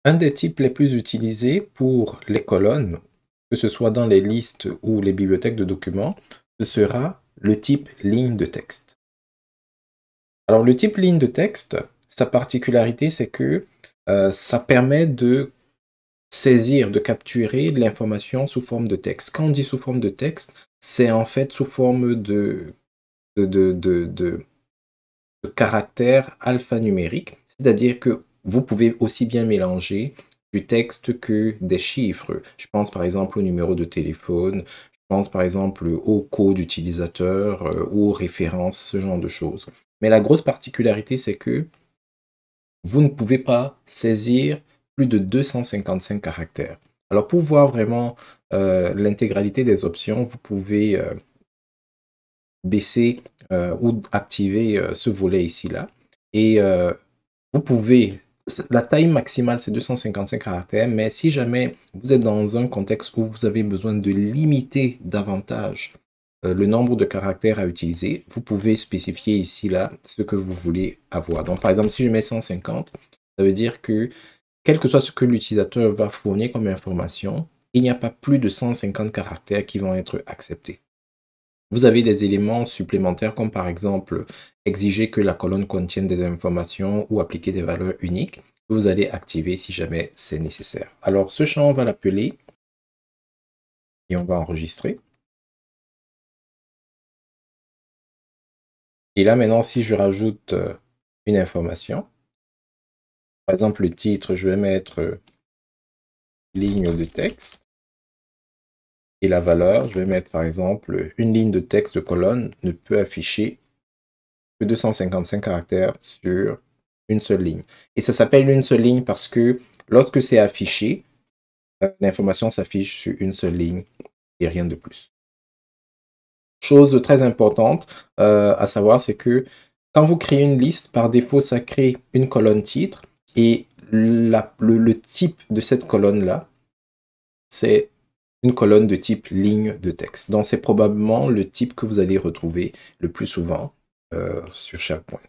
Un des types les plus utilisés pour les colonnes, que ce soit dans les listes ou les bibliothèques de documents, ce sera le type ligne de texte. Alors le type ligne de texte, sa particularité, c'est que ça permet de saisir, de capturer l'information sous forme de texte. Quand on dit sous forme de texte, c'est en fait sous forme de, de, de, de- de caractères alphanumériques, c'est-à-dire que vous pouvez aussi bien mélanger du texte que des chiffres. Je pense par exemple au numéro de téléphone, je pense par exemple au code utilisateur ou aux références, ce genre de choses. Mais la grosse particularité, c'est que vous ne pouvez pas saisir plus de 255 caractères. Alors pour voir vraiment l'intégralité des options, vous pouvez baisser ou activer ce volet ici-là. Et vous pouvez, la taille maximale c'est 255 caractères, mais si jamais vous êtes dans un contexte où vous avez besoin de limiter davantage le nombre de caractères à utiliser, vous pouvez spécifier ici-là ce que vous voulez avoir. Donc par exemple, si je mets 150, ça veut dire que quel que soit ce que l'utilisateur va fournir comme information, il n'y a pas plus de 150 caractères qui vont être acceptés. Vous avez des éléments supplémentaires comme par exemple exiger que la colonne contienne des informations ou appliquer des valeurs uniques que vous allez activer si jamais c'est nécessaire. Alors ce champ, on va l'appeler et on va enregistrer. Et là maintenant, si je rajoute une information, par exemple le titre, je vais mettre ligne de texte. Et la valeur, je vais mettre par exemple une ligne de texte de colonne ne peut afficher que 255 caractères sur une seule ligne. Et ça s'appelle une seule ligne parce que lorsque c'est affiché, l'information s'affiche sur une seule ligne et rien de plus. Chose très importante à savoir, c'est que quand vous créez une liste, par défaut, ça crée une colonne titre et le type de cette colonne-là, c'est une colonne de type ligne de texte. Donc, c'est probablement le type que vous allez retrouver le plus souvent sur SharePoint.